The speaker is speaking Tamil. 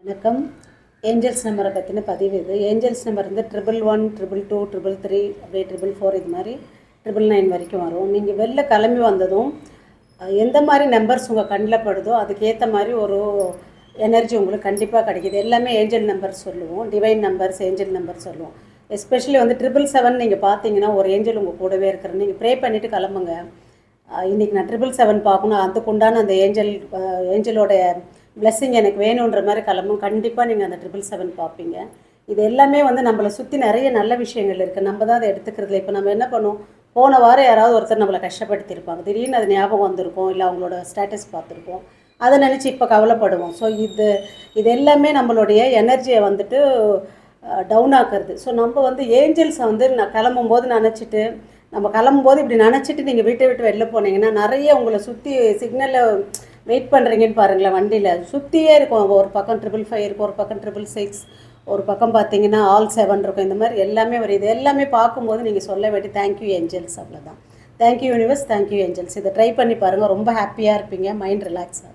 வணக்கம். ஏஞ்சல்ஸ் நம்பரை பற்றின பதிவு இது. ஏஞ்சல்ஸ் நம்பர் வந்து 111, 222, 333 அப்படியே 444 இது மாதிரி 999 வரைக்கும் வரும். நீங்கள் வெளில கிளம்பி வந்ததும் எந்த மாதிரி நம்பர்ஸ் உங்கள் கண்ணில் படுதோ அதுக்கேற்ற மாதிரி ஒரு எனர்ஜி உங்களுக்கு கண்டிப்பாக கிடைக்கிது. எல்லாமே ஏஞ்சல் நம்பர் சொல்லுவோம், டிவைன் நம்பர்ஸ், ஏஞ்சல் நம்பர் சொல்லுவோம். எஸ்பெஷலி வந்து 777 நீங்கள் பார்த்தீங்கன்னா ஒரு ஏஞ்சல் உங்கள் கூடவே இருக்கிற நீங்கள் ப்ரே பண்ணிவிட்டு கிளம்புங்க. இன்றைக்கி நான் 777 பார்க்கணும், அதுக்குண்டான அந்த ஏஞ்சலோட பிளெஸ்ஸிங் எனக்கு வேணுன்ற மாதிரி கிளம்பும். கண்டிப்பாக நீங்கள் அந்த 777 பார்ப்பீங்க. இது எல்லாமே வந்து நம்மளை சுற்றி நிறைய நல்ல விஷயங்கள் இருக்குது, நம்ம தான் அதை எடுத்துக்கிறதுல. இப்போ நம்ம என்ன பண்ணுவோம், போன வாரம் யாராவது ஒருத்தர் நம்மளை கஷ்டப்படுத்தியிருப்பாங்க, திடீர்னு அது ஞாபகம் வந்திருக்கும், இல்லை அவங்களோட ஸ்டேட்டஸ் பார்த்துருப்போம், அதை நினச்சி இப்போ கவலைப்படுவோம். ஸோ இது எல்லாமே நம்மளுடைய எனர்ஜியை வந்துட்டு டவுன் ஆக்குறது. ஸோ நம்ம வந்து ஏஞ்சல்ஸை வந்து நான் கிளம்பும்போது நினச்சிட்டு, நம்ம கிளம்பும்போது இப்படி நினச்சிட்டு நீங்கள் வீட்டை விட்டு வெளில போனீங்கன்னா நிறைய உங்களை சுற்றி சிக்னலில் வெயிட் பண்ணுறீங்கன்னு பாருங்களேன். வண்டியில் சுற்றியே இருக்கும், ஒரு பக்கம் 555 இருக்கும், ஒரு பக்கம் 666, ஒரு பக்கம் பார்த்தீங்கன்னா ஆல் 7 இருக்கும். இந்த மாதிரி எல்லாமே வரும். இது எல்லாமே பார்க்கும்போது நீங்கள் சொல்ல வேண்டிய தேங்க்யூ ஏஞ்சல்ஸ், அவ்வளோதான். Thank you universe, thank you angels. இதை ட்ரை பண்ணி பாருங்கள், ரொம்ப ஹாப்பியாக இருப்பீங்க, மைண்ட் ரிலாக்ஸாக இருக்கும்.